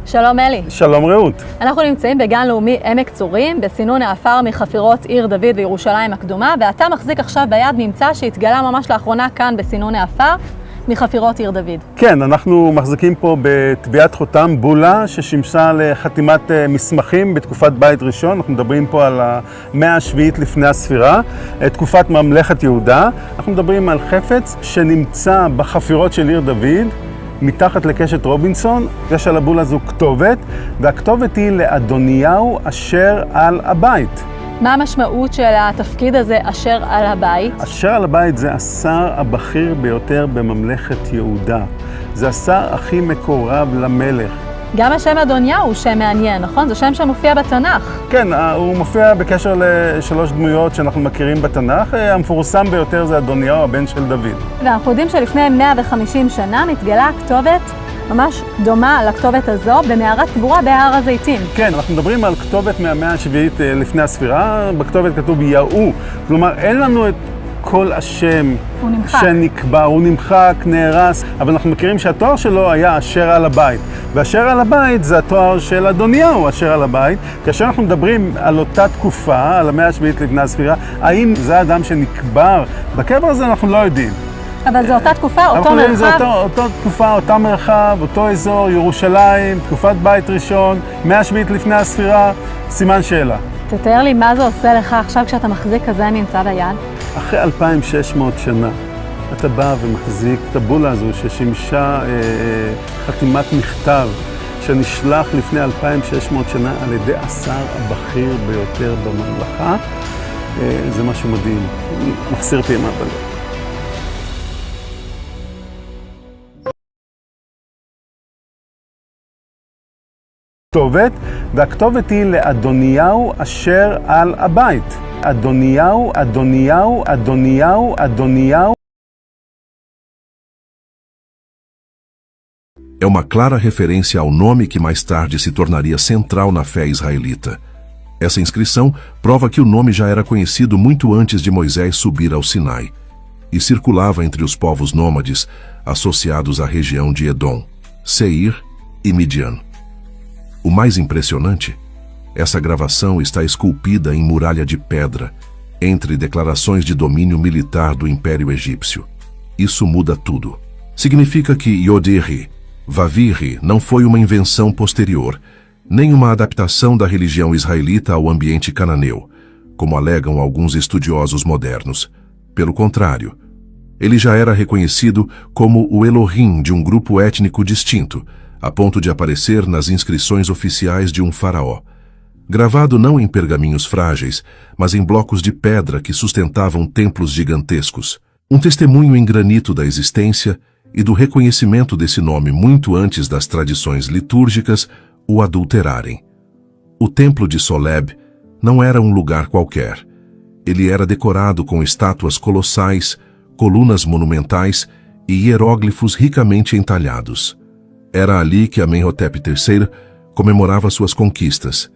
שלום אלי. שלום רעות. אנחנו נמצאים בגן לאומי עמק צורים, בסינון העפר מחפירות עיר דוד וירושלים הקדומה, ואתה מחזיק עכשיו ביד ממצא שהתגלה ממש לאחרונה כאן בסינון העפר, מחפירות עיר דוד. כן, אנחנו מחזיקים פה בטביעת חותם בולה ששימשה לחתימת מסמכים בתקופת בית ראשון. אנחנו מדברים פה על המאה השביעית לפני הספירה, תקופת ממלכת יהודה. אנחנו מדברים על חפץ שנמצא בחפירות של עיר דוד, מתחת לקשת רובינסון. יש על הבול הזו כתובת, והכתובת היא לאדוניהו אשר על הבית. מה המשמעות של התפקיד הזה, אשר על הבית? אשר על הבית זה השר הבכיר ביותר בממלכת יהודה. זה השר הכי מקורב למלך. גם השם אדוניהו הוא שם מעניין, נכון? זה שם שמופיע בתנ"ך. כן, הוא מופיע בקשר לשלוש דמויות שאנחנו מכירים בתנ"ך. המפורסם ביותר זה אדוניהו, הבן של דוד. ואנחנו יודעים שלפני 150 שנה מתגלה כתובת ממש דומה לכתובת הזו במערת קבורה בהר הזיתים. כן, אנחנו מדברים על כתובת מהמאה השביעית לפני הספירה. בכתובת כתוב יהוא. כלומר, אין לנו את כל השם שנקבע, הוא נמחק, נהרס, אבל אנחנו מכירים שהתואר שלו היה אשר על הבית. ואשר על הבית זה התואר של אדוניהו, אשר על הבית. כאשר אנחנו מדברים על אותה תקופה, על המאה השביעית לפני הספירה, האם זה האדם שנקבר בקבר הזה, אנחנו לא יודעים. אבל זו אותה תקופה, אותו מרחב? זה אותה תקופה, אותה מרחב, אותו אזור, ירושלים, תקופת בית ראשון, מאה השביעית לפני הספירה, סימן שאלה. תתאר לי מה זה עושה לך עכשיו כשאתה מחזיק כזה ממצא ביד? אחרי 2,600 שנה, אתה בא ומחזיק את הבולה הזו ששימשה חתימת מכתב שנשלח לפני 2,600 שנה על ידי השר הבכיר ביותר בממלכה. זה משהו מדהים, מחסיר פעימה בלב. כתובת, והכתובת היא לאדוניהו אשר על הבית. אדוניהו, אדוניהו, אדוניהו, אדוניהו. É uma clara referência ao nome que mais tarde se tornaria central na fé israelita. Essa inscrição prova que o nome já era conhecido muito antes de Moisés subir ao Sinai e circulava entre os povos nômades associados à região de Edom, Seir e Midian. O mais impressionante, essa gravação está esculpida em muralha de pedra, entre declarações de domínio militar do Império Egípcio. Isso muda tudo. Significa que Yod-Heh, Vav-Heh não foi uma invenção posterior, nem uma adaptação da religião israelita ao ambiente cananeu, como alegam alguns estudiosos modernos. Pelo contrário, ele já era reconhecido como o Elohim de um grupo étnico distinto, a ponto de aparecer nas inscrições oficiais de um faraó. Gravado não em pergaminhos frágeis, mas em blocos de pedra que sustentavam templos gigantescos. Um testemunho em granito da existência e do reconhecimento desse nome muito antes das tradições litúrgicas o adulterarem. O templo de Soleb não era um lugar qualquer. Ele era decorado com estátuas colossais, colunas monumentais e hieróglifos ricamente entalhados. Era ali que Amenhotep III comemorava suas conquistas,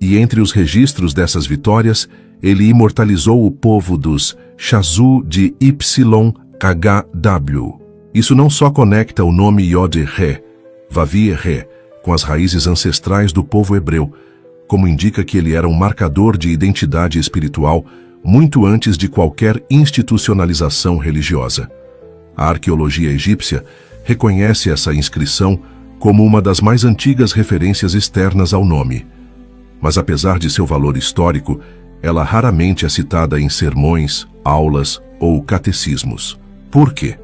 e entre os registros dessas vitórias, ele imortalizou o povo dos Chazu de YHW. Isso não só conecta o nome Yod-Heh, Vav-Heh, com as raízes ancestrais do povo hebreu, como indica que ele era um marcador de identidade espiritual muito antes de qualquer institucionalização religiosa. A arqueologia egípcia reconhece essa inscrição como uma das mais antigas referências externas ao nome. Mas apesar de seu valor histórico, ela raramente é citada em sermões, aulas ou catecismos. Por quê?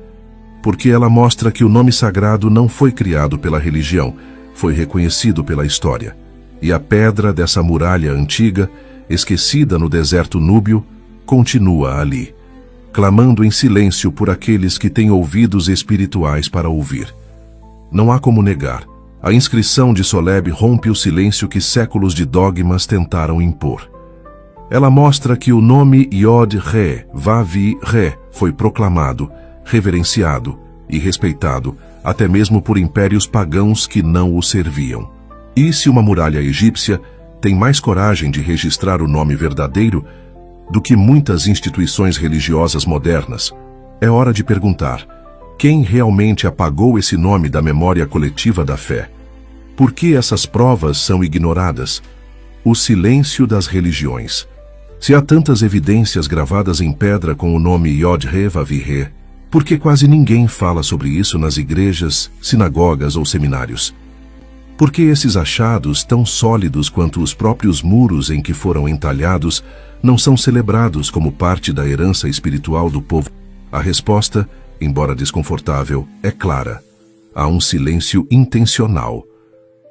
Porque ela mostra que o nome sagrado não foi criado pela religião, foi reconhecido pela história. E a pedra dessa muralha antiga, esquecida no deserto núbio, continua ali, clamando em silêncio por aqueles que têm ouvidos espirituais para ouvir. Não há como negar, a inscrição de Soleb rompe o silêncio que séculos de dogmas tentaram impor. Ela mostra que o nome Yod-Heh, Vav-Heh foi proclamado, reverenciado e respeitado, até mesmo por impérios pagãos que não o serviam. E se uma muralha egípcia tem mais coragem de registrar o nome verdadeiro do que muitas instituições religiosas modernas, é hora de perguntar: quem realmente apagou esse nome da memória coletiva da fé? Por que essas provas são ignoradas? O silêncio das religiões. Se há tantas evidências gravadas em pedra com o nome Yod-He Vav-He, por que quase ninguém fala sobre isso nas igrejas, sinagogas ou seminários? Por que esses achados, tão sólidos quanto os próprios muros em que foram entalhados, não são celebrados como parte da herança espiritual do povo? A resposta, embora desconfortável, é clara. Há um silêncio intencional.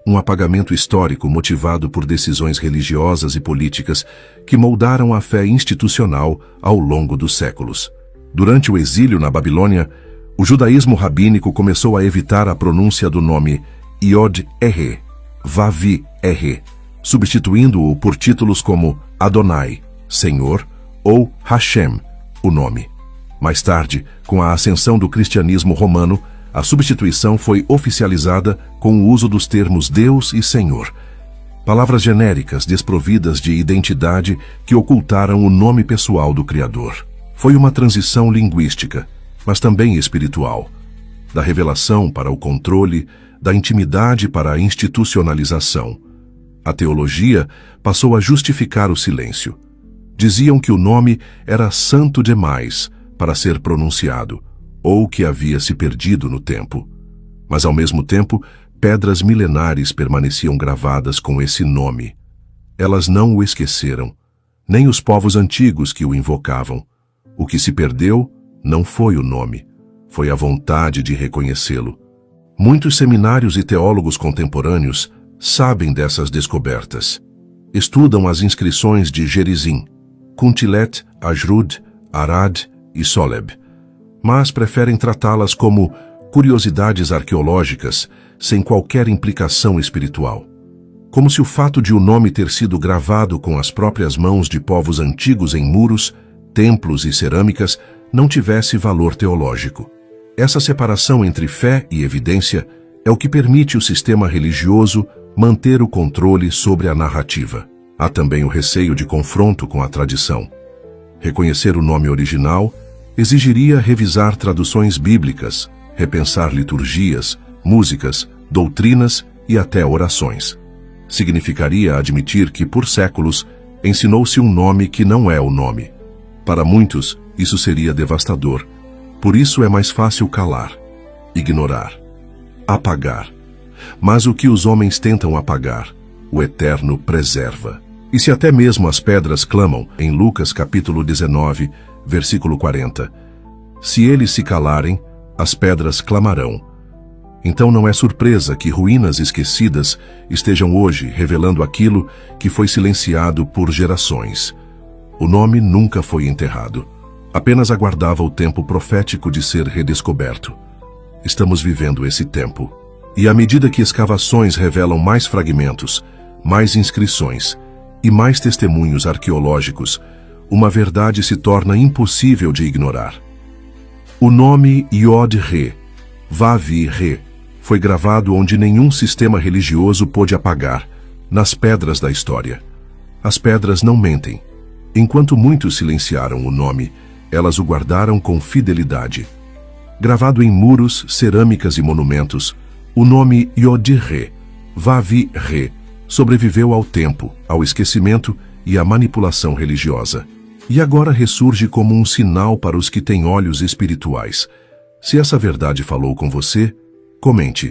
Um apagamento histórico motivado por decisões religiosas e políticas que moldaram a fé institucional ao longo dos séculos. Durante o exílio na Babilônia, o judaísmo rabínico começou a evitar a pronúncia do nome Yod-He, Vav-He, substituindo-o por títulos como Adonai, Senhor, ou Hashem, o nome. Mais tarde, com a ascensão do cristianismo romano, a substituição foi oficializada com o uso dos termos Deus e Senhor, palavras genéricas desprovidas de identidade que ocultaram o nome pessoal do Criador. Foi uma transição linguística, mas também espiritual, da revelação para o controle, da intimidade para a institucionalização. A teologia passou a justificar o silêncio. Diziam que o nome era santo demais para ser pronunciado, ou que havia se perdido no tempo. Mas, ao mesmo tempo, pedras milenares permaneciam gravadas com esse nome. Elas não o esqueceram, nem os povos antigos que o invocavam. O que se perdeu não foi o nome, foi a vontade de reconhecê-lo. Muitos seminários e teólogos contemporâneos sabem dessas descobertas. Estudam as inscrições de Gerizim, Kuntilet, Ajrud, Arad e Soleb, mas preferem tratá-las como curiosidades arqueológicas sem qualquer implicação espiritual. Como se o fato de o nome ter sido gravado com as próprias mãos de povos antigos em muros, templos e cerâmicas não tivesse valor teológico. Essa separação entre fé e evidência é o que permite o sistema religioso manter o controle sobre a narrativa. Há também o receio de confronto com a tradição. Reconhecer o nome original exigiria revisar traduções bíblicas, repensar liturgias, músicas, doutrinas e até orações. Significaria admitir que, por séculos, ensinou-se um nome que não é o nome. Para muitos, isso seria devastador. Por isso é mais fácil calar, ignorar, apagar. Mas o que os homens tentam apagar, o Eterno preserva. E se até mesmo as pedras clamam, em Lucas capítulo 19, versículo 40, se eles se calarem, as pedras clamarão. Então não é surpresa que ruínas esquecidas estejam hoje revelando aquilo que foi silenciado por gerações. O nome nunca foi enterrado. Apenas aguardava o tempo profético de ser redescoberto. Estamos vivendo esse tempo. E à medida que escavações revelam mais fragmentos, mais inscrições e mais testemunhos arqueológicos, uma verdade se torna impossível de ignorar. O nome Yod-He, Vav-He, foi gravado onde nenhum sistema religioso pôde apagar, nas pedras da história. As pedras não mentem. Enquanto muitos silenciaram o nome, elas o guardaram com fidelidade. Gravado em muros, cerâmicas e monumentos, o nome Yod-He, Vav-He, sobreviveu ao tempo, ao esquecimento e à manipulação religiosa. E agora ressurge como um sinal para os que têm olhos espirituais. Se essa verdade falou com você, comente.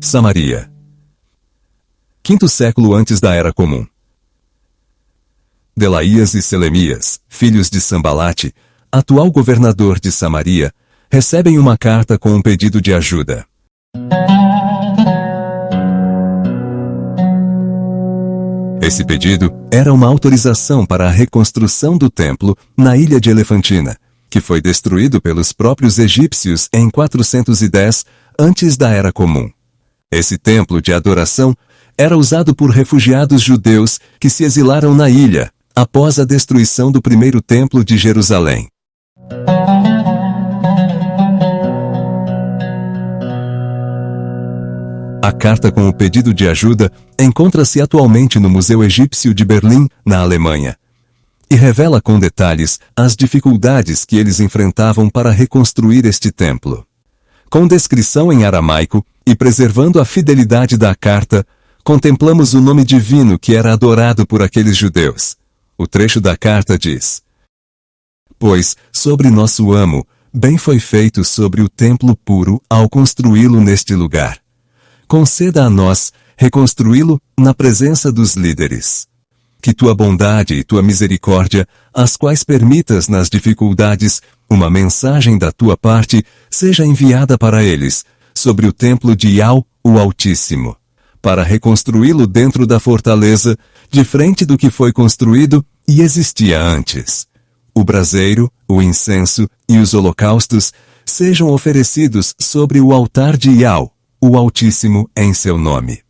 Samaria. 5º século antes da Era Comum. Delaías e Selemias, filhos de Sambalate, atual governador de Samaria, recebem uma carta com um pedido de ajuda. Esse pedido era uma autorização para a reconstrução do templo na ilha de Elefantina, que foi destruído pelos próprios egípcios em 410 antes da Era Comum. Esse templo de adoração era usado por refugiados judeus que se exilaram na ilha após a destruição do primeiro templo de Jerusalém. A carta com o pedido de ajuda encontra-se atualmente no Museu Egípcio de Berlim, na Alemanha, e revela com detalhes as dificuldades que eles enfrentavam para reconstruir este templo. Com descrição em aramaico e preservando a fidelidade da carta, contemplamos o nome divino que era adorado por aqueles judeus. O trecho da carta diz: Pois, sobre nosso amo, bem foi feito sobre o templo puro ao construí-lo neste lugar. Conceda a nós reconstruí-lo na presença dos líderes. Que tua bondade e tua misericórdia, as quais permitas nas dificuldades, uma mensagem da tua parte, seja enviada para eles, sobre o templo de Yau, o Altíssimo, para reconstruí-lo dentro da fortaleza, de frente do que foi construído e existia antes. O braseiro, o incenso e os holocaustos sejam oferecidos sobre o altar de Yau, o Altíssimo, em seu nome.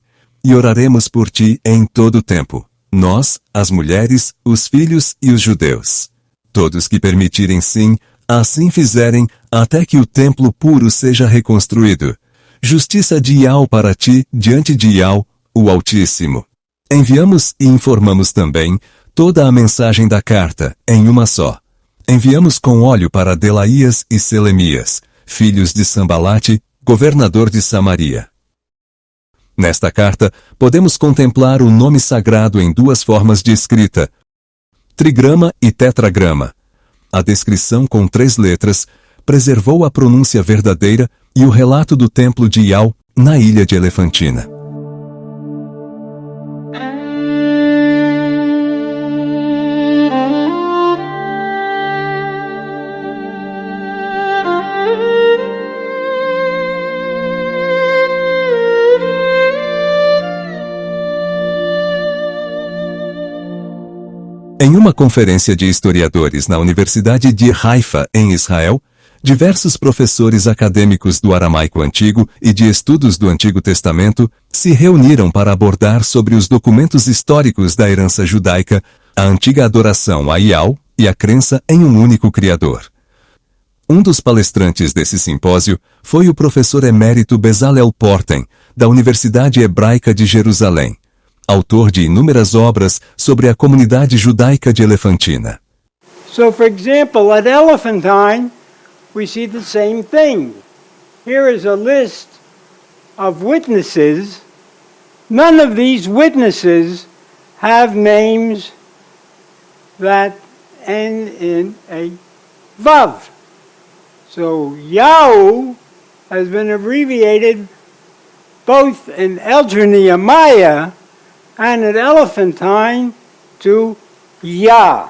E oraremos por ti em todo o tempo, nós, as mulheres, os filhos e os judeus. Todos que permitirem sim, assim fizerem, até que o templo puro seja reconstruído. Justiça de Yau para ti, diante de Yau, o Altíssimo. Enviamos e informamos também toda a mensagem da carta, em uma só. Enviamos com óleo para Delaías e Selemias, filhos de Sambalate, governador de Samaria. Nesta carta, podemos contemplar o nome sagrado em duas formas de escrita, trigrama e tetragrama. A descrição com 3 letras preservou a pronúncia verdadeira e o relato do templo de Yau, na ilha de Elefantina. Em uma conferência de historiadores na Universidade de Haifa, em Israel, diversos professores acadêmicos do aramaico antigo e de estudos do Antigo Testamento se reuniram para abordar sobre os documentos históricos da herança judaica, a antiga adoração a Yau e a crença em um único Criador. Um dos palestrantes desse simpósio foi o professor emérito Bezalel Porten, da Universidade Hebraica de Jerusalém, autor de inúmeras obras sobre a comunidade judaica de Elefantina. So, for example, at Elephantine, we see the same thing. Here is a list of witnesses. None of these witnesses have names that end in a Vav. So, Yau has been abbreviated both in Elder Nehemiah and at Elephantine to Yah.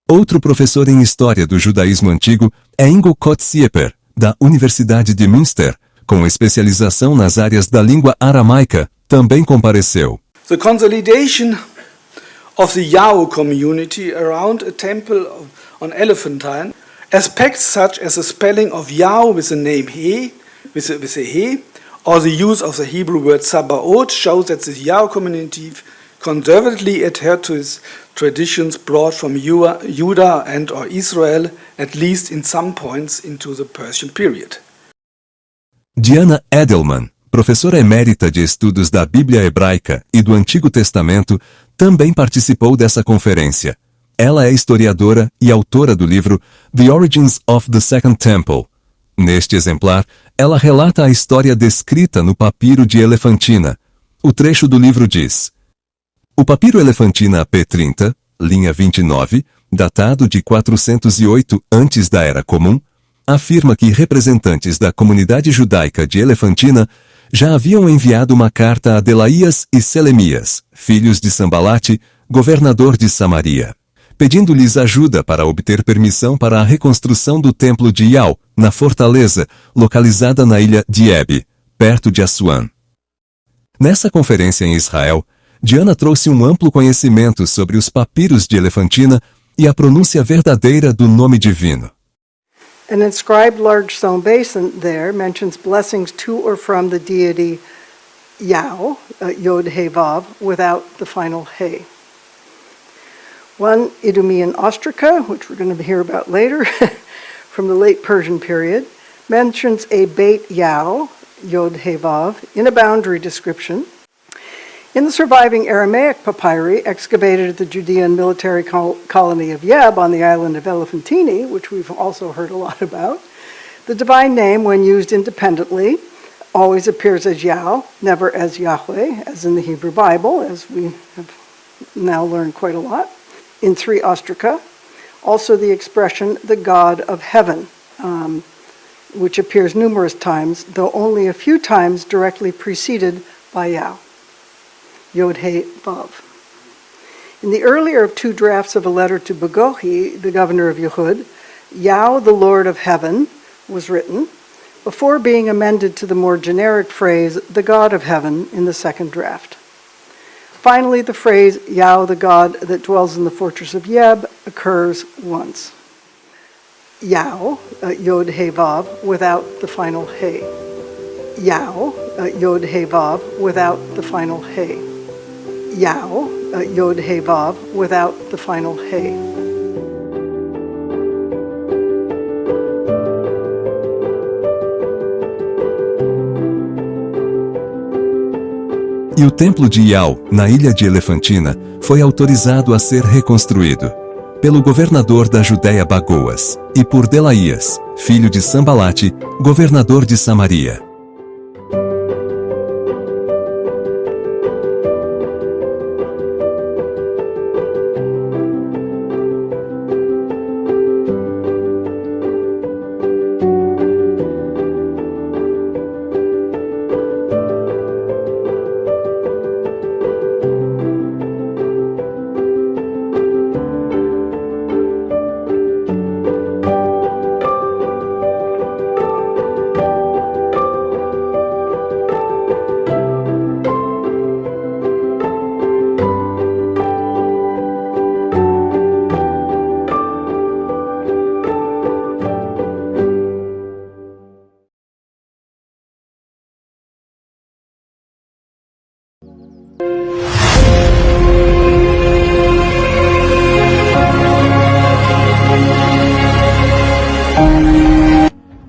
Outro professor em História do Judaísmo Antigo é Ingo Kotzieper, da Universidade de Münster, com especialização nas áreas da língua aramaica, também compareceu. The consolidation of the Yao community around a temple on Elephantine, aspects such as the spelling of Yao with the name He, with a He, or the use of the Hebrew word Sabaoth shows that the Yao community conservatively adhered to its traditions brought from Judah and or Israel, at least in some points into the Persian period. Diana Edelman, professora emérita de estudos da Bíblia Hebraica e do Antigo Testamento, também participou dessa conferência. Ela é historiadora e autora do livro The Origins of the Second Temple. Neste exemplar, ela relata a história descrita no papiro de Elefantina. O trecho do livro diz: o papiro Elefantina P30, linha 29, datado de 408 antes da Era Comum, afirma que representantes da comunidade judaica de Elefantina já haviam enviado uma carta a Delaías e Selemias, filhos de Sambalate, governador de Samaria, pedindo-lhes ajuda para obter permissão para a reconstrução do templo de Yau, na fortaleza, localizada na ilha de Ebe, perto de Assuã. Nessa conferência em Israel, Diana trouxe um amplo conhecimento sobre os papiros de Elefantina e a pronúncia verdadeira do nome divino. An inscribed large stone basin there mentions blessings to or from the deity Yao, Yod He Vav, without the final He. One Idumean ostraca, which we're going to hear about later, from the late Persian period, mentions a Beit Yao, Yod-He-Vav, in a boundary description. In the surviving Aramaic papyri excavated at the Judean military colony of Yeb on the island of Elephantine, which we've also heard a lot about, the divine name, when used independently, always appears as Yah, never as Yahweh, as in the Hebrew Bible, as we have now learned quite a lot. In 3 Ostraca, also the expression the God of heaven, which appears numerous times, though only a few times directly preceded by Yah. Yod-He-Vav. In the earlier of 2 drafts of a letter to Bagohi, the governor of Yehud, Yah, the Lord of heaven, was written, before being amended to the more generic phrase, the God of heaven, in the 2nd draft. Finally, the phrase, Yah, the God that dwells in the fortress of Yeb, occurs once. Yah, Yod-He-Vav, without the final He. Yah, Yod-He-Vav, without the final He. Yah, Yod-He-Vav, without the final He. E o templo de Iau, na ilha de Elefantina, foi autorizado a ser reconstruído pelo governador da Judéia Bagoas, e por Delaías, filho de Sambalate, governador de Samaria.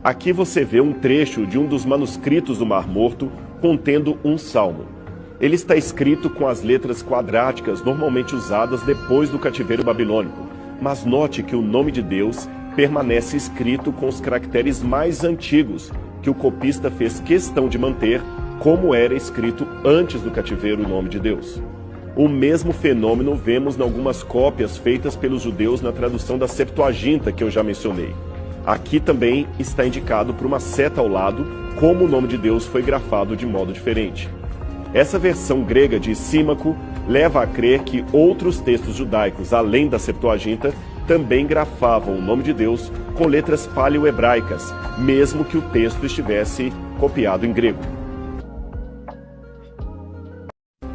Aqui você vê um trecho de um dos manuscritos do Mar Morto contendo um salmo. Ele está escrito com as letras quadráticas normalmente usadas depois do cativeiro babilônico, mas note que o nome de Deus permanece escrito com os caracteres mais antigos que o copista fez questão de manter, como era escrito antes do cativeiro o nome de Deus. O mesmo fenômeno vemos em algumas cópias feitas pelos judeus na tradução da Septuaginta que eu já mencionei. Aqui também está indicado por uma seta ao lado como o nome de Deus foi grafado de modo diferente. Essa versão grega de Símaco leva a crer que outros textos judaicos, além da Septuaginta, também grafavam o nome de Deus com letras paleo-hebraicas, mesmo que o texto estivesse copiado em grego.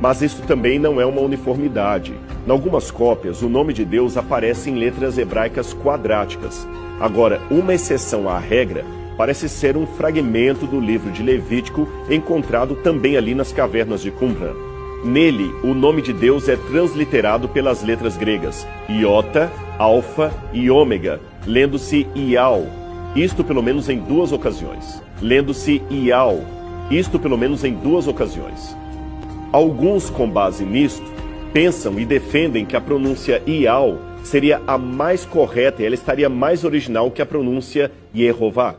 Mas isso também não é uma uniformidade. Em algumas cópias, o nome de Deus aparece em letras hebraicas quadráticas. Agora, uma exceção à regra parece ser um fragmento do livro de Levítico encontrado também ali nas cavernas de Qumran. Nele, o nome de Deus é transliterado pelas letras gregas Iota, Alfa e Ômega, lendo-se Iau, isto pelo menos em 2 ocasiões. Lendo-se Iau, isto pelo menos em 2 ocasiões. Alguns, com base nisto, pensam e defendem que a pronúncia Iau seria a mais correta e ela estaria mais original que a pronúncia Yehová.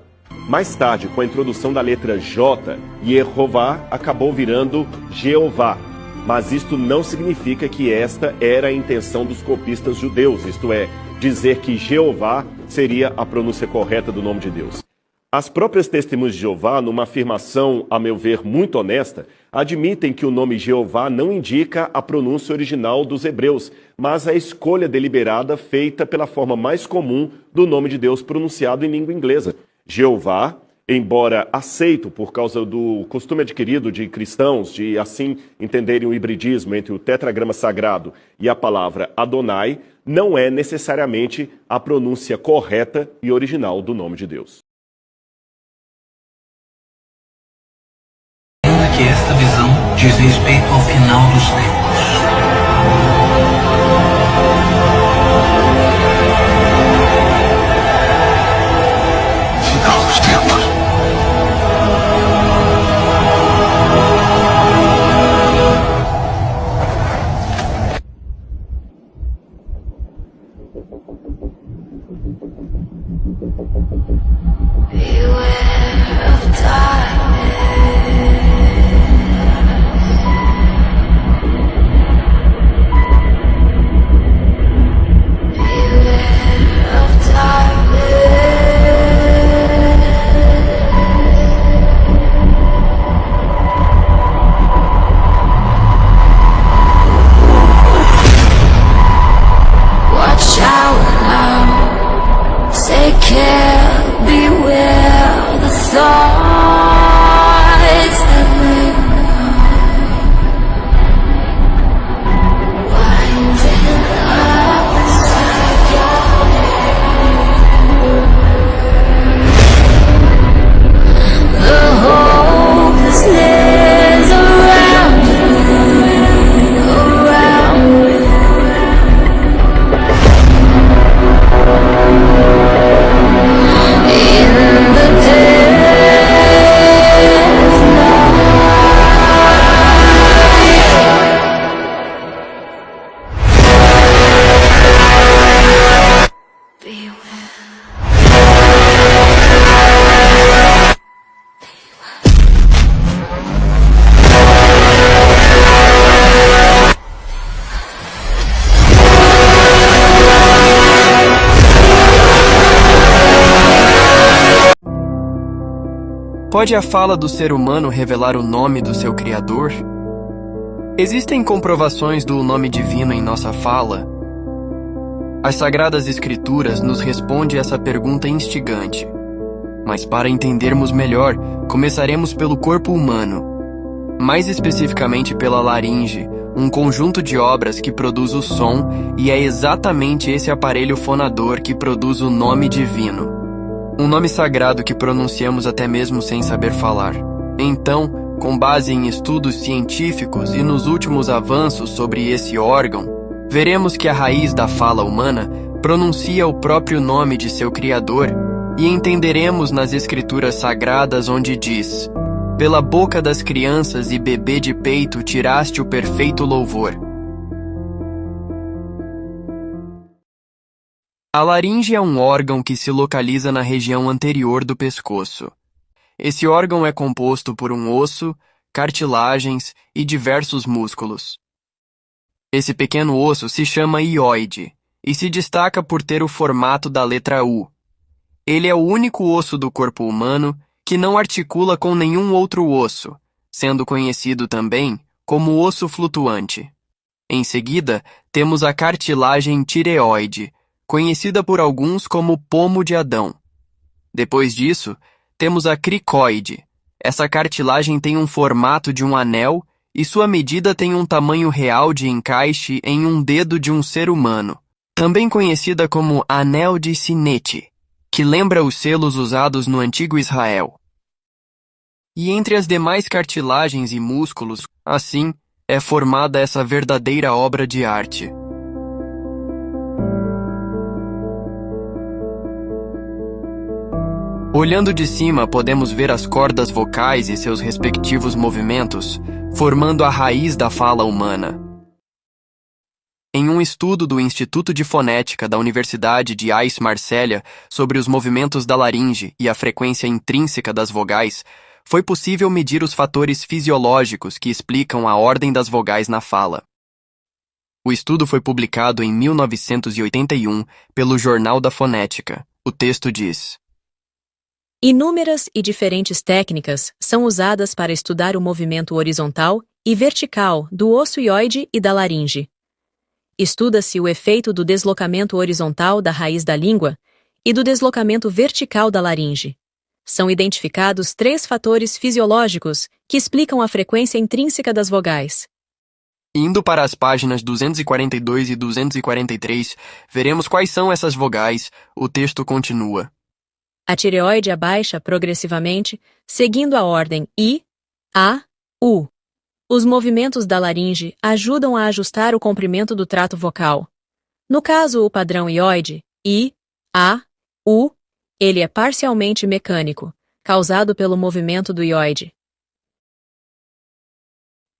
Mais tarde, com a introdução da letra J, Yehová acabou virando Jeová. Mas isto não significa que esta era a intenção dos copistas judeus, isto é, dizer que Jeová seria a pronúncia correta do nome de Deus. As próprias testemunhas de Jeová, numa afirmação, a meu ver, muito honesta, admitem que o nome Jeová não indica a pronúncia original dos hebreus, mas a escolha deliberada feita pela forma mais comum do nome de Deus pronunciado em língua inglesa. Jeová, embora aceito por causa do costume adquirido de cristãos de assim entenderem o hibridismo entre o tetragrama sagrado e a palavra Adonai, não é necessariamente a pronúncia correta e original do nome de Deus. Que esta visão diz respeito ao final dos tempos. Final dos tempos. Pode a fala do ser humano revelar o nome do seu Criador? Existem comprovações do nome divino em nossa fala? As Sagradas Escrituras nos respondem essa pergunta instigante. Mas para entendermos melhor, começaremos pelo corpo humano. Mais especificamente pela laringe, um conjunto de obras que produz o som, e é exatamente esse aparelho fonador que produz o nome divino. Um nome sagrado que pronunciamos até mesmo sem saber falar. Então, com base em estudos científicos e nos últimos avanços sobre esse órgão, veremos que a raiz da fala humana pronuncia o próprio nome de seu Criador e entenderemos nas Escrituras Sagradas onde diz: pela boca das crianças e bebê de peito tiraste o perfeito louvor. A laringe é um órgão que se localiza na região anterior do pescoço. Esse órgão é composto por um osso, cartilagens e diversos músculos. Esse pequeno osso se chama hioide e se destaca por ter o formato da letra U. Ele é o único osso do corpo humano que não articula com nenhum outro osso, sendo conhecido também como osso flutuante. Em seguida, temos a cartilagem tireoide, conhecida por alguns como pomo de Adão. Depois disso, temos a cricoide. Essa cartilagem tem um formato de um anel e sua medida tem um tamanho real de encaixe em um dedo de um ser humano, também conhecida como anel de sinete, que lembra os selos usados no antigo Israel. E entre as demais cartilagens e músculos, assim, é formada essa verdadeira obra de arte. Olhando de cima, podemos ver as cordas vocais e seus respectivos movimentos, formando a raiz da fala humana. Em um estudo do Instituto de Fonética da Universidade de Aix-Marselha sobre os movimentos da laringe e a frequência intrínseca das vogais, foi possível medir os fatores fisiológicos que explicam a ordem das vogais na fala. O estudo foi publicado em 1981 pelo Jornal da Fonética. O texto diz: inúmeras e diferentes técnicas são usadas para estudar o movimento horizontal e vertical do osso hioide e da laringe. Estuda-se o efeito do deslocamento horizontal da raiz da língua e do deslocamento vertical da laringe. São identificados 3 fatores fisiológicos que explicam a frequência intrínseca das vogais. Indo para as páginas 242 e 243, veremos quais são essas vogais. O texto continua. A tireoide abaixa progressivamente, seguindo a ordem I, A, U. Os movimentos da laringe ajudam a ajustar o comprimento do trato vocal. No caso, o padrão hioide, I, A, U, ele é parcialmente mecânico, causado pelo movimento do hioide.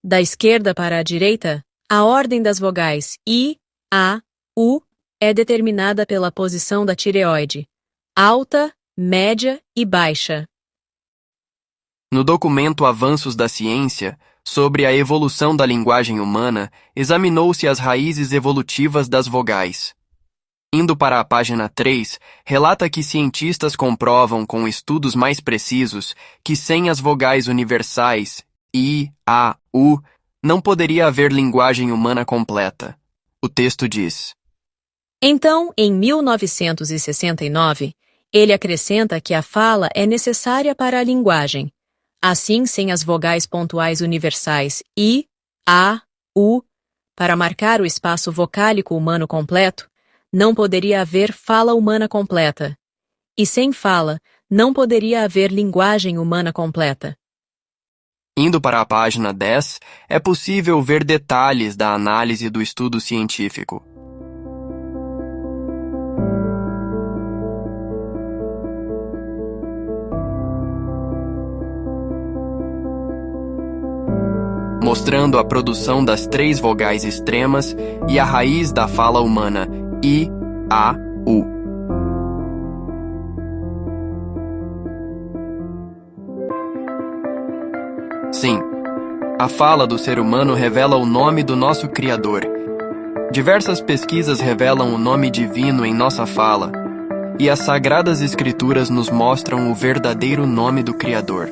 Da esquerda para a direita, a ordem das vogais I, A, U é determinada pela posição da tireoide, alta, média e baixa. No documento Avanços da Ciência, sobre a evolução da linguagem humana, examinou-se as raízes evolutivas das vogais. Indo para a página 3, relata que cientistas comprovam com estudos mais precisos que sem as vogais universais I, A, U, não poderia haver linguagem humana completa. O texto diz: Então, em 1969, ele acrescenta que a fala é necessária para a linguagem. Assim, sem as vogais pontuais universais I, A, U, para marcar o espaço vocálico humano completo, não poderia haver fala humana completa. E sem fala, não poderia haver linguagem humana completa. Indo para a página 10, é possível ver detalhes da análise do estudo científico. Mostrando a produção das 3 vogais extremas e a raiz da fala humana I, A, U. Sim, a fala do ser humano revela o nome do nosso Criador. Diversas pesquisas revelam o nome divino em nossa fala, e as Sagradas Escrituras nos mostram o verdadeiro nome do Criador.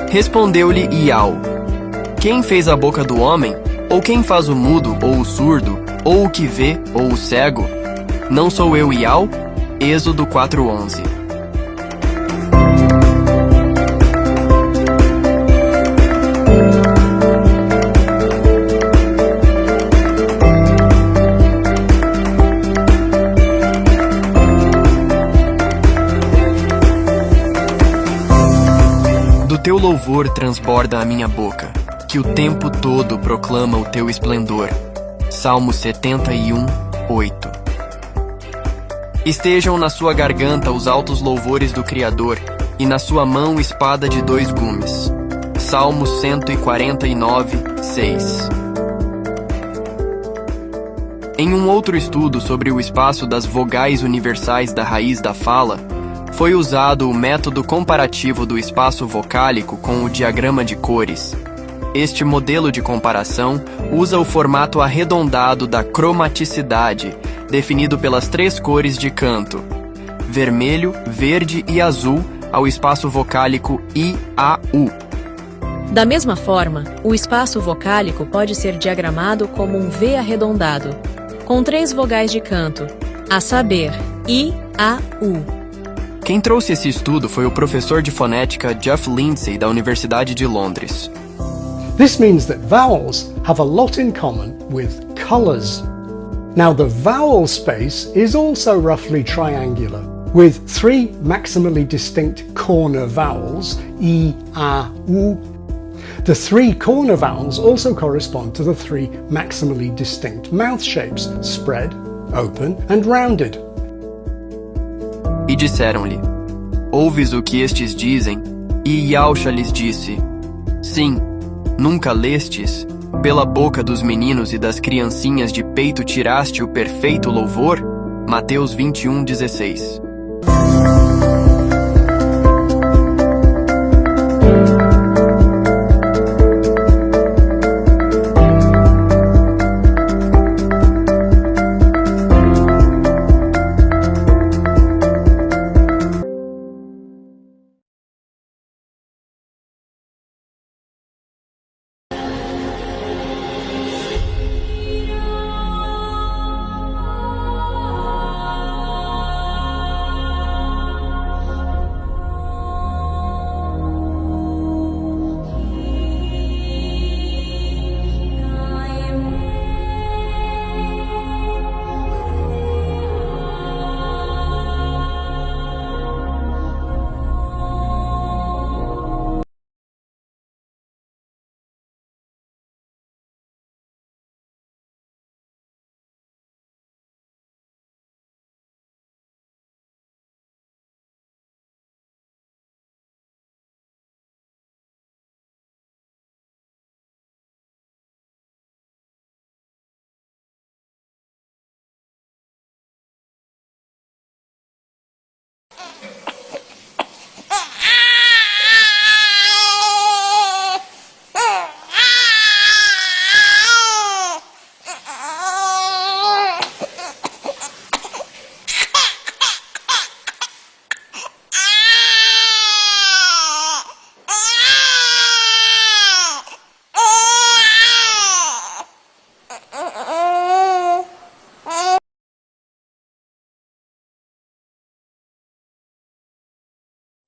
Respondeu-lhe Iau: Quem fez a boca do homem? Ou quem faz o mudo, ou o surdo, ou o que vê, ou o cego? Não sou eu Iau? Êxodo 4:11. Do teu louvor transborda a minha boca, que o tempo todo proclama o teu esplendor. Salmo 71:8. Estejam na sua garganta os altos louvores do Criador, e na sua mão espada de 2 gumes. Salmo 149:6. Em um outro estudo sobre o espaço das vogais universais da raiz da fala, foi usado o método comparativo do espaço vocálico com o diagrama de cores. Este modelo de comparação usa o formato arredondado da cromaticidade, definido pelas 3 cores de canto: vermelho, verde e azul, ao espaço vocálico I-A-U. Da mesma forma, o espaço vocálico pode ser diagramado como um V arredondado, com 3 vogais de canto, a saber, I-A-U. Quem trouxe esse estudo foi o professor de fonética Jeff Lindsay, da Universidade de Londres. This means that vowels have a lot in common with colors. Now, the vowel space is also roughly triangular, with 3 maximally distinct corner vowels, I, A, U. The 3 corner vowels also correspond to the 3 maximally distinct mouth shapes, spread, open and rounded. E disseram-lhe: Ouves o que estes dizem? E Yausha lhes disse: Sim, nunca lestes? Pela boca dos meninos e das criancinhas de peito tiraste o perfeito louvor? Mateus 21:16.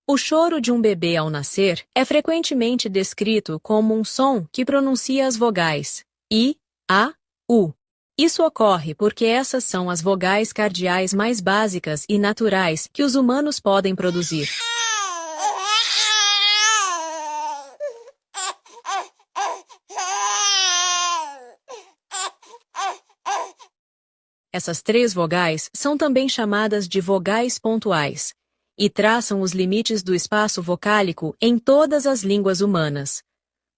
O choro de um bebê ao nascer é frequentemente descrito como um som que pronuncia as vogais I, A, U. Isso ocorre porque essas são as vogais cardiais mais básicas e naturais que os humanos podem produzir. Essas 3 vogais são também chamadas de vogais pontuais e traçam os limites do espaço vocálico em todas as línguas humanas,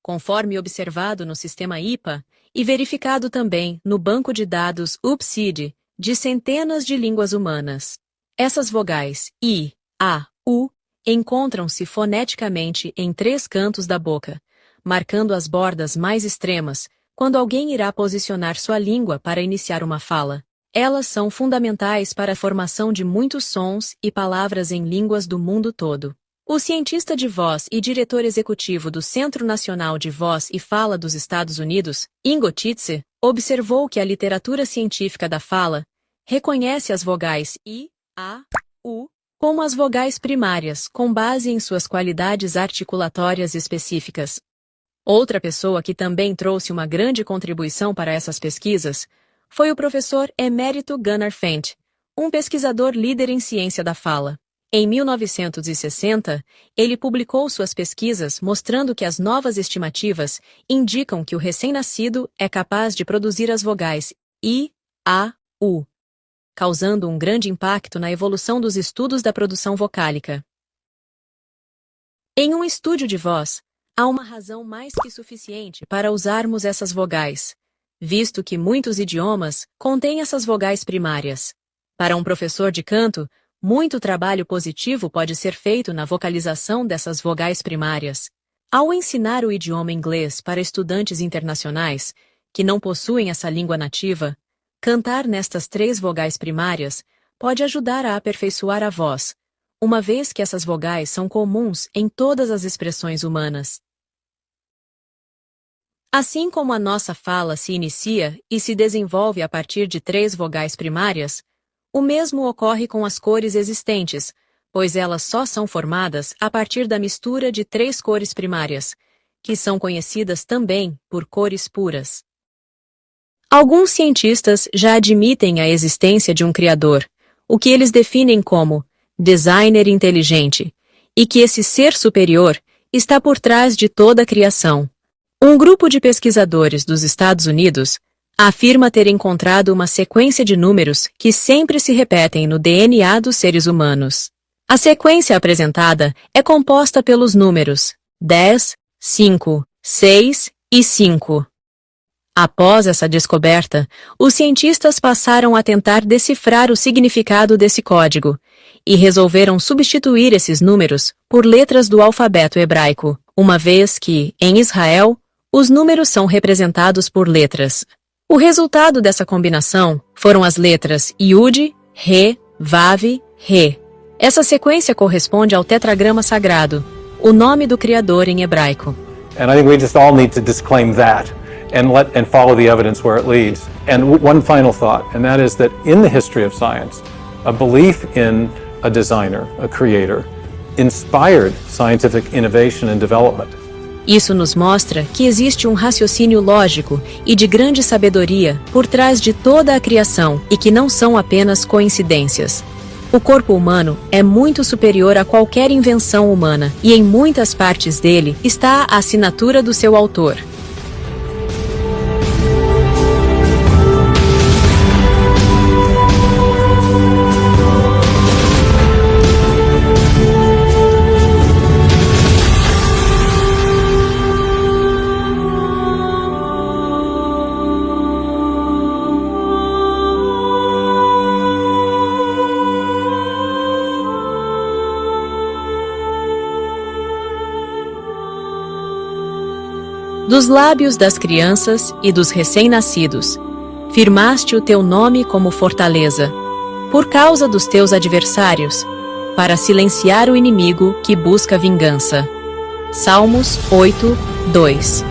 conforme observado no sistema IPA e verificado também no banco de dados UPSID de centenas de línguas humanas. Essas vogais I, A, U encontram-se foneticamente em 3 cantos da boca, marcando as bordas mais extremas quando alguém irá posicionar sua língua para iniciar uma fala. Elas são fundamentais para a formação de muitos sons e palavras em línguas do mundo todo. O cientista de voz e diretor executivo do Centro Nacional de Voz e Fala dos Estados Unidos, Ingo Titze, observou que a literatura científica da fala reconhece as vogais I, A, U como as vogais primárias, com base em suas qualidades articulatórias específicas. Outra pessoa que também trouxe uma grande contribuição para essas pesquisas foi o professor emérito Gunnar Fent, um pesquisador líder em ciência da fala. Em 1960, ele publicou suas pesquisas mostrando que as novas estimativas indicam que o recém-nascido é capaz de produzir as vogais I, A, U, causando um grande impacto na evolução dos estudos da produção vocálica. Em um estúdio de voz, há uma razão mais que suficiente para usarmos essas vogais, visto que muitos idiomas contêm essas vogais primárias. Para um professor de canto, muito trabalho positivo pode ser feito na vocalização dessas vogais primárias. Ao ensinar o idioma inglês para estudantes internacionais que não possuem essa língua nativa, cantar nestas 3 vogais primárias pode ajudar a aperfeiçoar a voz, uma vez que essas vogais são comuns em todas as expressões humanas. Assim como a nossa fala se inicia e se desenvolve a partir de 3 vogais primárias, o mesmo ocorre com as cores existentes, pois elas só são formadas a partir da mistura de 3 cores primárias, que são conhecidas também por cores puras. Alguns cientistas já admitem a existência de um criador, o que eles definem como designer inteligente, e que esse ser superior está por trás de toda a criação. Um grupo de pesquisadores dos Estados Unidos afirma ter encontrado uma sequência de números que sempre se repetem no DNA dos seres humanos. A sequência apresentada é composta pelos números 10, 5, 6 e 5. Após essa descoberta, os cientistas passaram a tentar decifrar o significado desse código e resolveram substituir esses números por letras do alfabeto hebraico, uma vez que, em Israel, os números são representados por letras. O resultado dessa combinação foram as letras Yud, Re, Vav, Re. Essa sequência corresponde ao tetragrama sagrado, o nome do Criador em hebraico. And I think we just all need to disclaim that and follow the evidence where it leads. And one final thought, and that is that in the history of science, a belief in a designer, a creator, inspired scientific innovation and development. Isso nos mostra que existe um raciocínio lógico e de grande sabedoria por trás de toda a criação e que não são apenas coincidências. O corpo humano é muito superior a qualquer invenção humana e em muitas partes dele está a assinatura do seu autor. Dos lábios das crianças e dos recém-nascidos, firmaste o teu nome como fortaleza, por causa dos teus adversários, para silenciar o inimigo que busca vingança. Salmos 8, 2.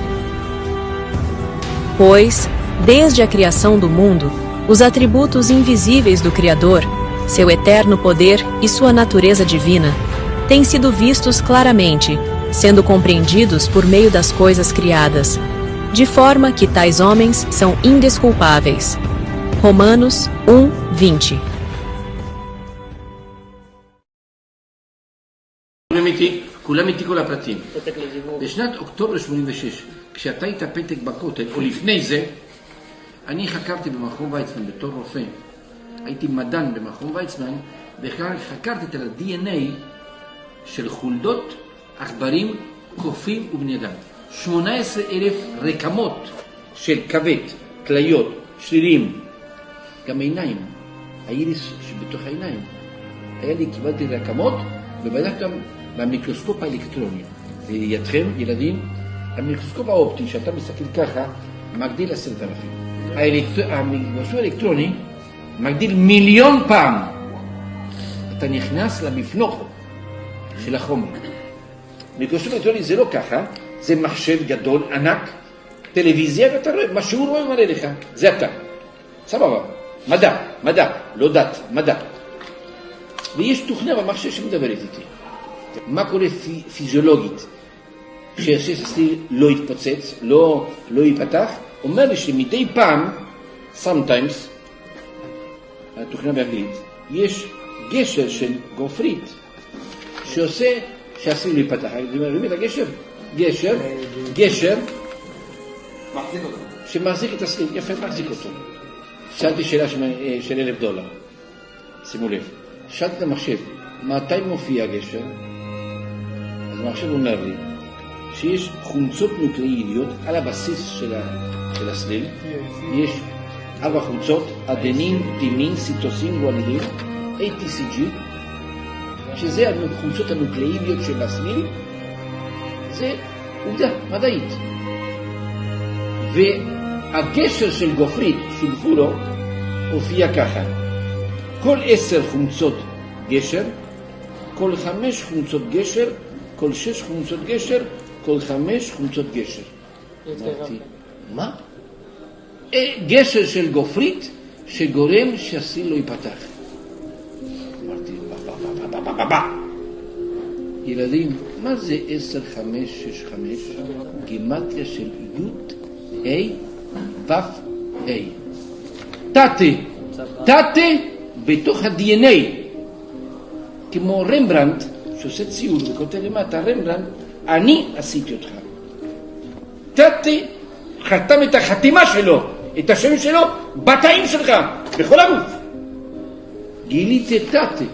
Pois, desde a criação do mundo, os atributos invisíveis do Criador, seu eterno poder e sua natureza divina, têm sido vistos claramente, sendo compreendidos por meio das coisas criadas, de forma que tais homens são indesculpáveis. Romanos 1:20. כולם איתי כל הפרטים. בשנת אוקטובר 86, כשאתה היית פתק בכותל, או לפני זה, אני חקרתי במכון ויצמן בתור רופא. הייתי מדען במכון ויצמן, וחקרתי את ה-DNA של חולדות, עכברים, קופים ובני אדם. 18,000 רקמות של כבד, כליות, שרירים, גם עיניים, האיריס שבתוך העיניים. קיבלתי רקמות ובדקתי אותם במיקרוסקופ האלקטרוני. לידיעתכם, ילדים, המיקרוסקופ האופטי שאתה מסתכל ככה מגדיל 10,000. המיקרוסקופ האלקטרוני מגדיל 1,000,000 פעם. אתה נכנס למפנוך של החומר. מיקרוסקופ האלקטרוני זה לא ככה, זה מחשב גדול, ענק, טלוויזיה, ואתה רואה, מה שהוא רואה מראה לך, זה אתה. סבבה, מדע, לא דת, מדע. ויש תוכנה במחשב שמדברת איתי. מה קורה פיזיולוגית? כשהסיר לא יתפוצץ, לא ייפתח, אומר לי שמדי פעם, sometimes, התוכנה באנגלית, יש גשר של גופרית, שעושה שהסיר לא ייפתח. אני אומר, הגשר? גשר, שמחזיק את הסיר, יפה, מחזיק אותו. שאלתי שאלה של $1,000, שימו לב. שאלתי את המחשב, מתי מופיע הגשר? אז המחשב אומר לי שיש חומצות נוקלאידיות על הבסיס של הסליל. יש 4 חומצות, אדנין, טימין, סיטוסין, גואנילין, ATCG, שזה החומצות הנוקלאידיות של הסליל. זה עובדה מדעית. והגשר של גופרית, סולפורו, הופיע ככה. כל 10 חומצות גשר, כל 5 חומצות גשר, כל 6 חומצות גשר, כל 5 חומצות גשר. אמרתי, מה? גשר של גופרית שגורם שהסיר לא ייפתח. אמרתי, ילדים, מה זה 10, 5, 6, 5? גימטריה של י' ה' ו' ה'. תתה בתוך ה-DNA, כמו רמברנט, שעושה ציור וכותב למטה, רמברנט, אני עשיתי אותך. תתה חתם את החתימה שלו, את השם שלו, בתאים שלך, בכל הגוף. גיליתי תתה.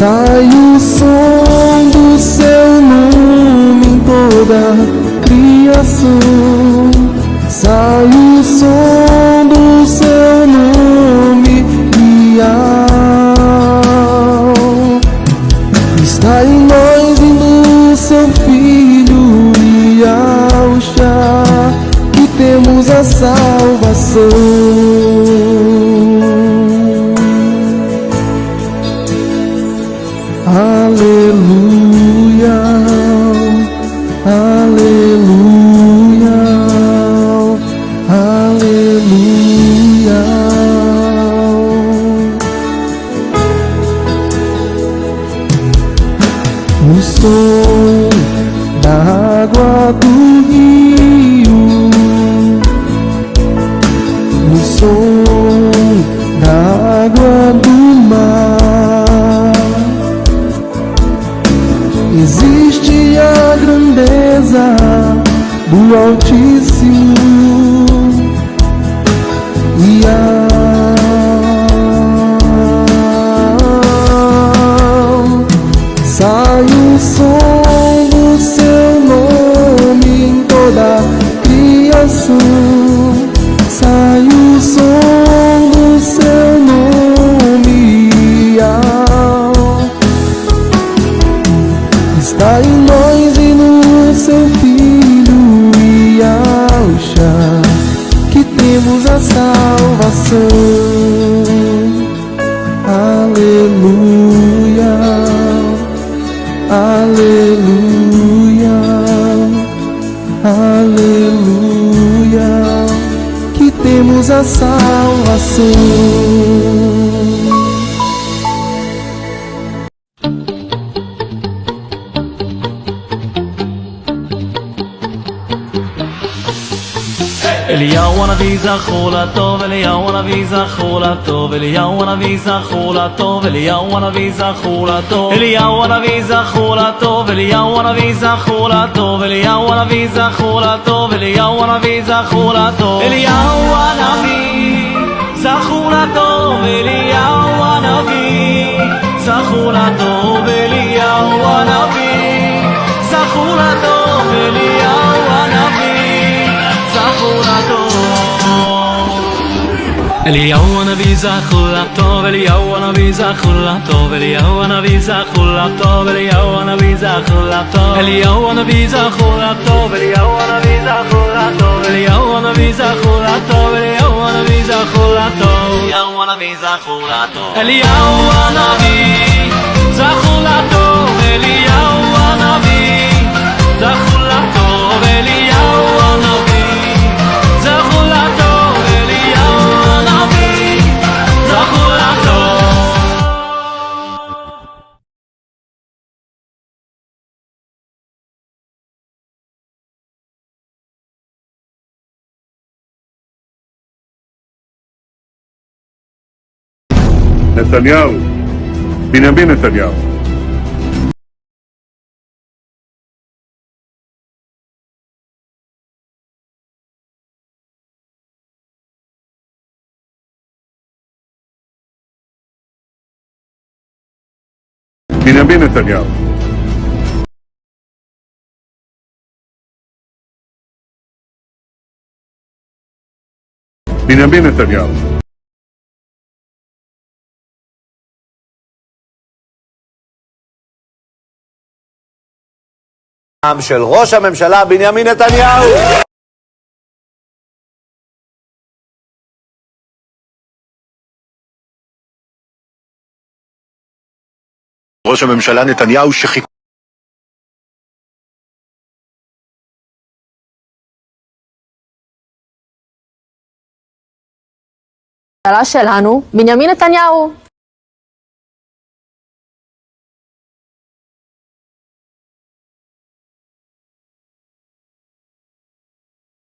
sai o som do seu nome em toda criação. Sai o som do seu nome, Yahweh. Está em nós e no seu Filho, Yahushua, que temos a salvação. Aleluia, aleluia, aleluia. O som da água do rio, o som da água do mar. Existe a grandeza do Altíssimo e sai o som do seu nome em toda criação. Sai o som do seu nome, Yahweh. Está em nós e no seu Filho, Yahushua, que temos a salvação. Aleluia, aleluia, aleluia, que temos a salvação. אליהו הנביא זכור לטוב, אליהו הנביא זכור לטוב, אליהו הנביא זכור לטוב, אליהו הנביא זכור לטוב, אליהו הנביא זכור לטוב, אליהו הנביא זכור לטוב, אליהו הנביא זכור לטוב, אליהו הנביא זכור לטוב, אליהו הנביא זכור לטוב, אליהו הנביא זכור לטוב, אליהו הנביא זכור לטוב, אליהו הנביא זכור לטוב. אליהו הנביא זכור לטוב, אליהו הנביא זכור לטוב, אליהו הנביא זכור לטוב, אליהו הנביא זכור לטוב, אליהו הנביא זכור לטוב, אליהו הנביא זכור לטוב, אליהו הנביא זכור לטוב, אליהו הנביא זכור לטוב, אליהו הנביא זכור לטוב, אליהו הנביא זכור לטוב, אליהו הנביא זכור לטוב, אליהו הנביא זכור לטוב, אליהו הנביא זכור לטוב. נתניהו, בנימין נתניהו. בנימין נתניהו. בנימין נתניהו. של ראש הממשלה בנימין נתניהו. ראש הממשלה נתניהו שחיכה שלנו, בנימין נתניהו.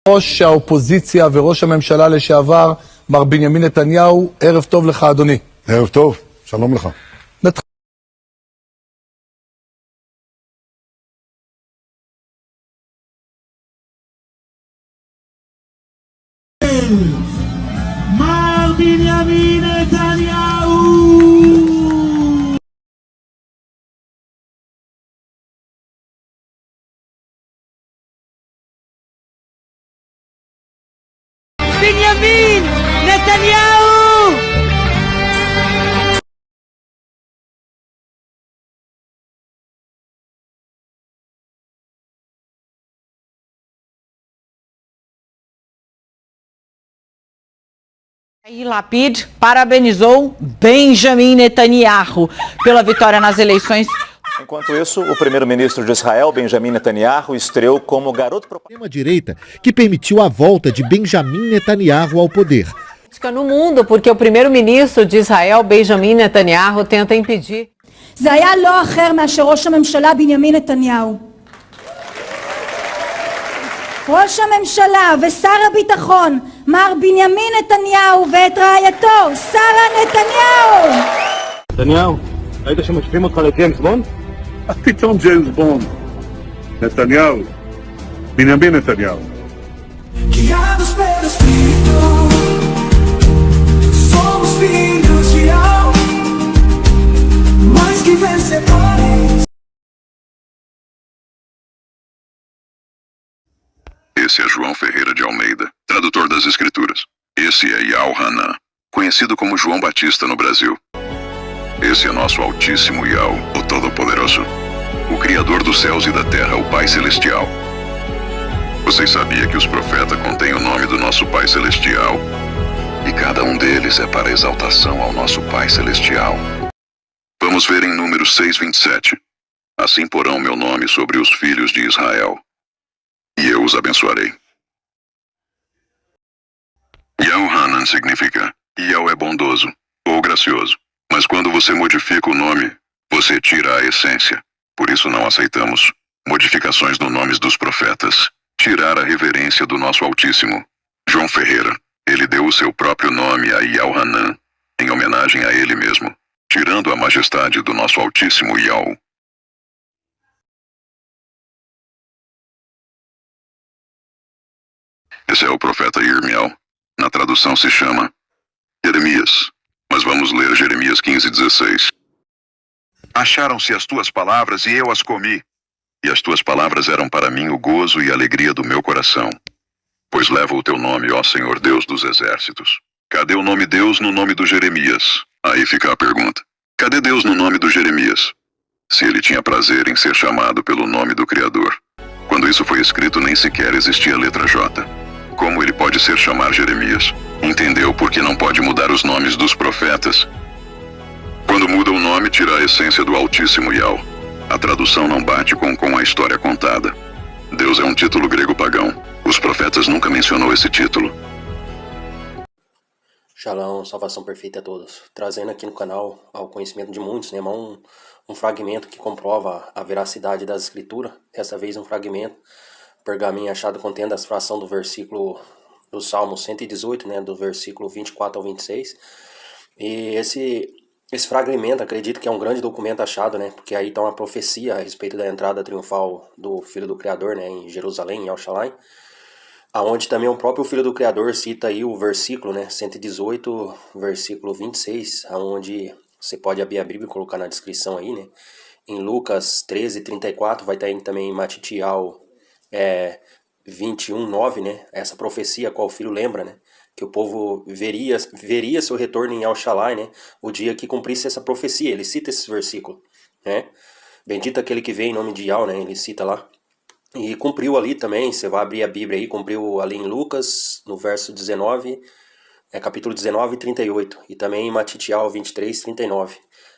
ראש האופוזיציה וראש הממשלה לשעבר, מר בנימין נתניהו, ערב טוב לך אדוני. ערב טוב, שלום לך. מר בנימין נתניהו בנימין נתניהו! Yair Lapid parabenizou Benjamin Netanyahu pela vitória nas eleições. Enquanto isso, o primeiro-ministro de Israel, Benjamin Netanyahu, estreou como garoto extrema-direita que permitiu a volta de Benjamin Netanyahu ao poder. No mundo, porque o primeiro-ministro de Israel, Benjamin Netanyahu, tenta impedir. זה היה לא אחר מאשר ראש הממשלה בנימין נתניהו. ראש הממשלה ושר הביטחון מר בנימין נתניהו ואת רעייתו שרה נתניהו. נתניהו, ראית שמשווים אותך לג'יימס בונד? מה פתאום ג'יימס בונד? נתניהו, בנימין נתניהו. Guiados pelo Espírito, somos filhos de Yahweh, mais que vencedores. Esse é João Ferreira de Almeida, tradutor das Escrituras. Esse é Yao Hanan, conhecido como João Batista no Brasil. Esse é nosso Altíssimo Yao, o Todo-Poderoso, o Criador dos céus e da terra, o Pai Celestial. Vocês sabiam que os profetas contêm o nome do nosso Pai Celestial? E cada um deles é para exaltação ao nosso Pai Celestial. Vamos ver em Números 6:27. Assim porão meu nome sobre os filhos de Israel, e eu os abençoarei. Yahanan significa Yao é bondoso ou gracioso. Mas quando você modifica o nome, você tira a essência. Por isso não aceitamos modificações nos nomes dos profetas. Tirar a reverência do nosso Altíssimo. João Ferreira, ele deu o seu próprio nome a Yahanan, em homenagem a ele mesmo, tirando a majestade do nosso Altíssimo Yao. Esse é o profeta Irmiel. Na tradução se chama Jeremias. Mas vamos ler Jeremias 15:16. Acharam-se as tuas palavras e eu as comi. E as tuas palavras eram para mim o gozo e a alegria do meu coração. Pois leva o teu nome, ó Senhor Deus dos exércitos. Cadê o nome Deus no nome do Jeremias? Aí fica a pergunta. Cadê Deus no nome do Jeremias? Se ele tinha prazer em ser chamado pelo nome do Criador. Quando isso foi escrito, nem sequer existia a letra J. Como ele pode ser chamar Jeremias? Entendeu por que não pode mudar os nomes dos profetas? Quando muda o nome, tira a essência do Altíssimo Yao. A tradução não bate com a história contada. Deus é um título grego pagão. Os profetas nunca mencionou esse título. Shalom, salvação perfeita a todos. Trazendo aqui no canal ao conhecimento de muitos, né, um fragmento que comprova a veracidade das escrituras. Dessa vez um fragmento, pergaminho achado contendo a fração do versículo do Salmo 118, né, do versículo 24 ao 26. E esse fragmento, acredito que é um grande documento achado, né, porque aí está uma profecia a respeito da entrada triunfal do Filho do Criador, né, em Jerusalém, em Yerushalayim, aonde também o próprio Filho do Criador cita aí o versículo, né, 118, versículo 26, aonde você pode abrir a Bíblia e colocar na descrição aí, né, em Lucas 13:34, vai estar também em Matitial 21:9, né, essa profecia, qual o Filho lembra, né, que o povo veria seu retorno em Yerushalayim, né, o dia que cumprisse essa profecia. Ele cita esse versículo, né, bendito aquele que vem em nome de Yahweh, né, ele cita lá. E cumpriu ali também, você vai abrir a Bíblia aí, cumpriu ali em Lucas, no verso 19, capítulo 19, 38, e também em Matitial 23:39,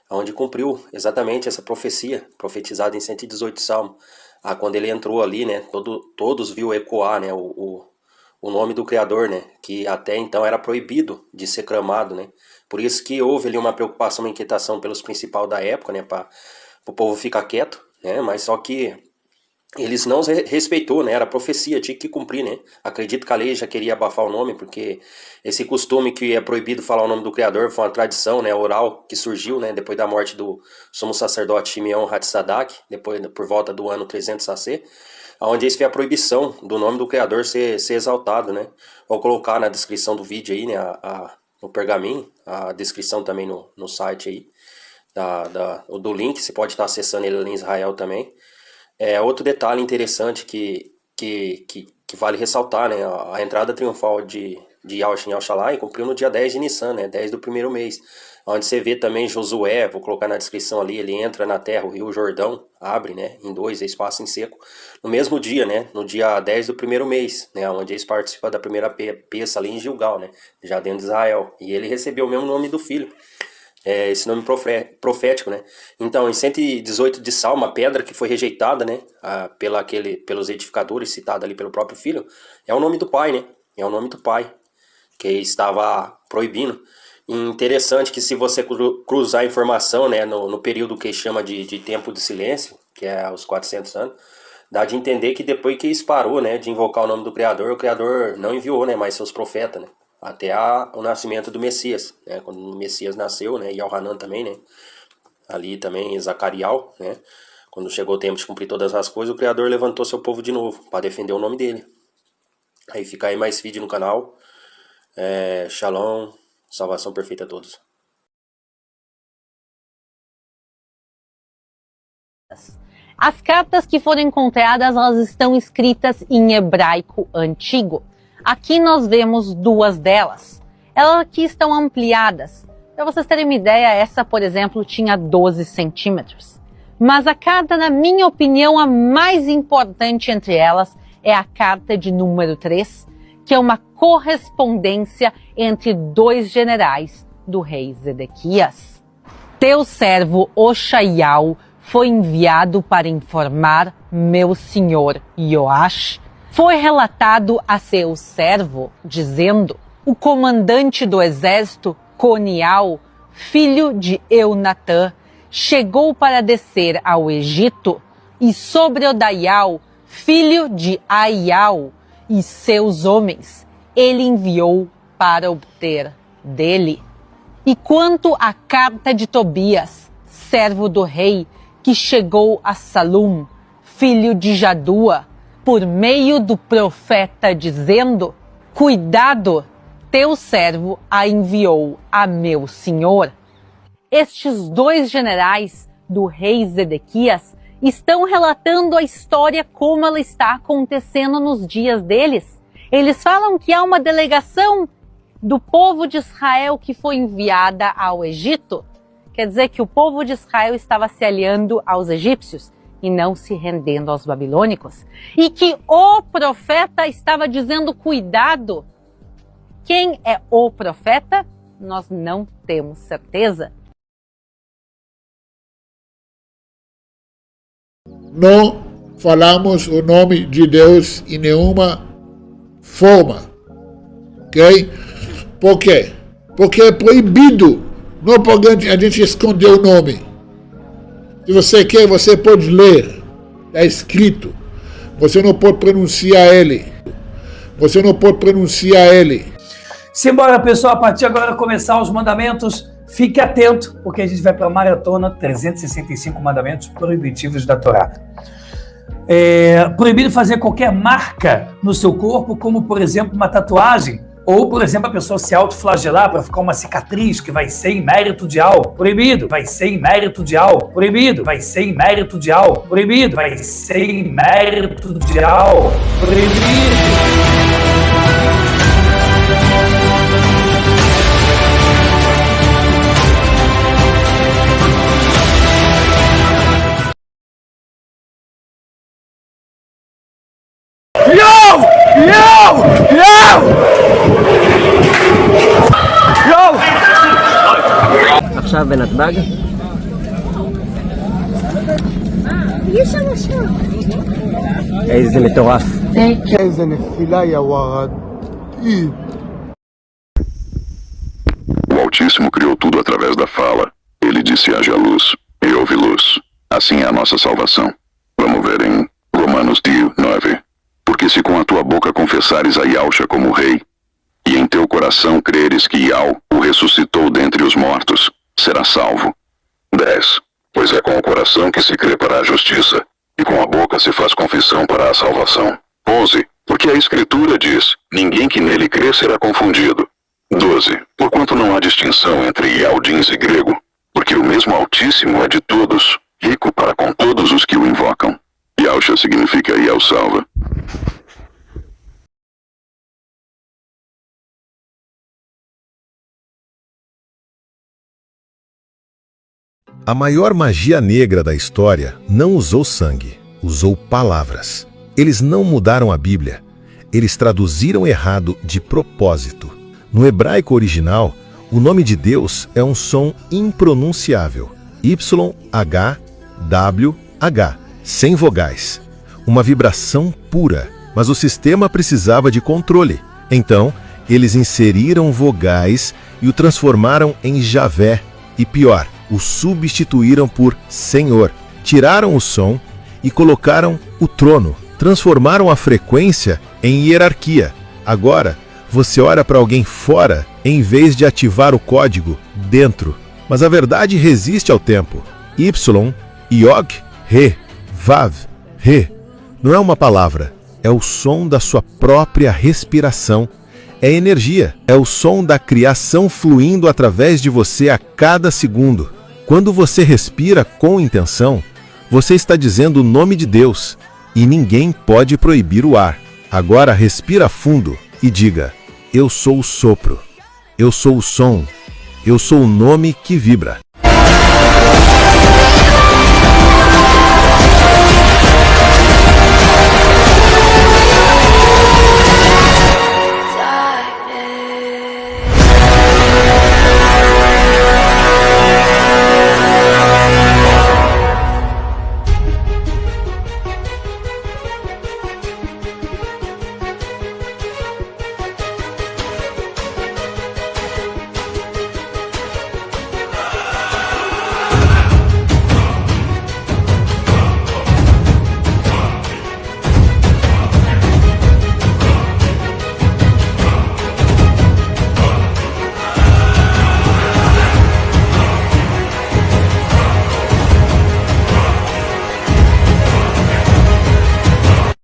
onde cumpriu exatamente essa profecia, profetizada em 118 Salmo. Quando ele entrou ali, né, todos viu ecoar, né, o nome do Criador, né, que até então era proibido de ser clamado, né. Por isso que houve ali uma preocupação, uma inquietação pelos principais da época, né, para o povo ficar quieto, né, mas só que eles não respeitou, né, era profecia, tinha que cumprir, né. Acredito que a lei já queria abafar o nome, porque esse costume que é proibido falar o nome do Criador foi uma tradição, né, oral que surgiu, né, depois da morte do sumo sacerdote Shimeon Hatzadak, depois por volta do ano 300 AC, onde isso foi a proibição do nome do Criador ser exaltado, né. Vou colocar na descrição do vídeo aí, né, no pergaminho, a descrição também no site aí, do link, você pode estar acessando ele em Israel também. Outro detalhe interessante que vale ressaltar, né, a entrada triunfal de Yahusha em Yaushalai cumpriu no dia 10 de Nissan, né? 10 do primeiro mês. Onde você vê também Josué, vou colocar na descrição ali, ele entra na terra, o rio Jordão, abre, né? Em 2, eles passam em seco. No mesmo dia, né? No dia 10 do primeiro mês, né? Onde eles participam da primeira peça ali em Gilgal, né? Já dentro de Israel. E ele recebeu o mesmo nome do filho. Esse nome profético, né? Então, em 118 de Salmo, a pedra que foi rejeitada, né? Pelos edificadores, citada ali pelo próprio filho, é o nome do pai, né? É o nome do pai, que estava proibindo. E interessante que se você cruzar a informação, né? No período que chama de tempo de silêncio, que é os 400 anos, dá de entender que depois que isso parou, né? De invocar o nome do Criador, o Criador não enviou, né? Mais seus profetas, né? Até o nascimento do Messias, né? Quando o Messias nasceu, né? E Yohanan também, né? Ali também Zacarial, né? Quando chegou o tempo de cumprir todas as coisas, o Criador levantou seu povo de novo para defender o nome dele. Aí fica aí mais vídeo no canal. Shalom, salvação perfeita a todos. As cartas que foram encontradas, elas estão escritas em hebraico antigo. Aqui nós vemos duas delas. Elas aqui estão ampliadas. Para vocês terem uma ideia, essa, por exemplo, tinha 12 centímetros. Mas a carta, na minha opinião, a mais importante entre elas é a carta de número 3, que é uma correspondência entre dois generais do rei Zedequias. Teu servo Oxaiau foi enviado para informar meu senhor Yoash. Foi relatado a seu servo, dizendo: o comandante do exército, Conial, filho de Eunatã, chegou para descer ao Egito, e sobre Odaial, filho de Aial, e seus homens, ele enviou para obter dele. E quanto à carta de Tobias, servo do rei, que chegou a Salum, filho de Jadua, por meio do profeta, dizendo: cuidado, teu servo a enviou a meu senhor. Estes dois generais do rei Zedequias estão relatando a história como ela está acontecendo nos dias deles. Eles falam que há uma delegação do povo de Israel que foi enviada ao Egito. Quer dizer que o povo de Israel estava se aliando aos egípcios e não se rendendo aos babilônicos. E que o profeta estava dizendo: cuidado. Quem é o profeta? Nós não temos certeza. Não falamos o nome de Deus em nenhuma forma. Ok? Por quê? Porque é proibido. Não pode a gente esconder o nome. Se você quer, você pode ler. Está escrito. Você não pode pronunciar ele. Você não pode pronunciar ele. Simbora, pessoal. A partir de agora começar os mandamentos. Fique atento, porque a gente vai para a maratona 365 mandamentos proibitivos da Torá. Proibido fazer qualquer marca no seu corpo, como, por exemplo, uma tatuagem. Ou, por exemplo, a pessoa se autoflagelar para ficar uma cicatriz que vai ser em mérito de algo. Proibido. Vai ser em mérito de algo. Proibido. Vai ser em mérito de algo. Proibido. Vai ser em mérito de algo. Proibido. עכשיו בנתב"ג? איזה מטורף. איזה נפילה יא ורד. O Altíssimo criou tudo através da fala. Ele disse: haja luz, e houve luz. Assim é a nossa salvação. Vamos ver em Romanos 9. Porque se com a tua boca confessares a Yahusha como rei, e em teu coração creres que Yahweh o ressuscitou dentre os mortos, será salvo. 10. Pois é com o coração que se crê para a justiça, e com a boca se faz confissão para a salvação. 11. Porque a Escritura diz: ninguém que nele crê será confundido. 12. Porquanto não há distinção entre Yaldins e grego, porque o mesmo Altíssimo é de todos, rico para com todos os que o invocam. Yahusha significa Yahweh salva. A maior magia negra da história não usou sangue, usou palavras. Eles não mudaram a Bíblia, eles traduziram errado de propósito. No hebraico original, o nome de Deus é um som impronunciável, YHWH, sem vogais. Uma vibração pura, mas o sistema precisava de controle. Então, eles inseriram vogais e o transformaram em Javé. E pior, o substituíram por Senhor. Tiraram o som e colocaram o trono. Transformaram a frequência em hierarquia. Agora, você ora para alguém fora em vez de ativar o código dentro. Mas a verdade resiste ao tempo. Y, Yod, Re, Vav, Re. Não é uma palavra, é o som da sua própria respiração. É energia, é o som da criação fluindo através de você a cada segundo. Quando você respira com intenção, você está dizendo o nome de Deus e ninguém pode proibir o ar. Agora respira fundo e diga: eu sou o sopro, eu sou o som, eu sou o nome que vibra.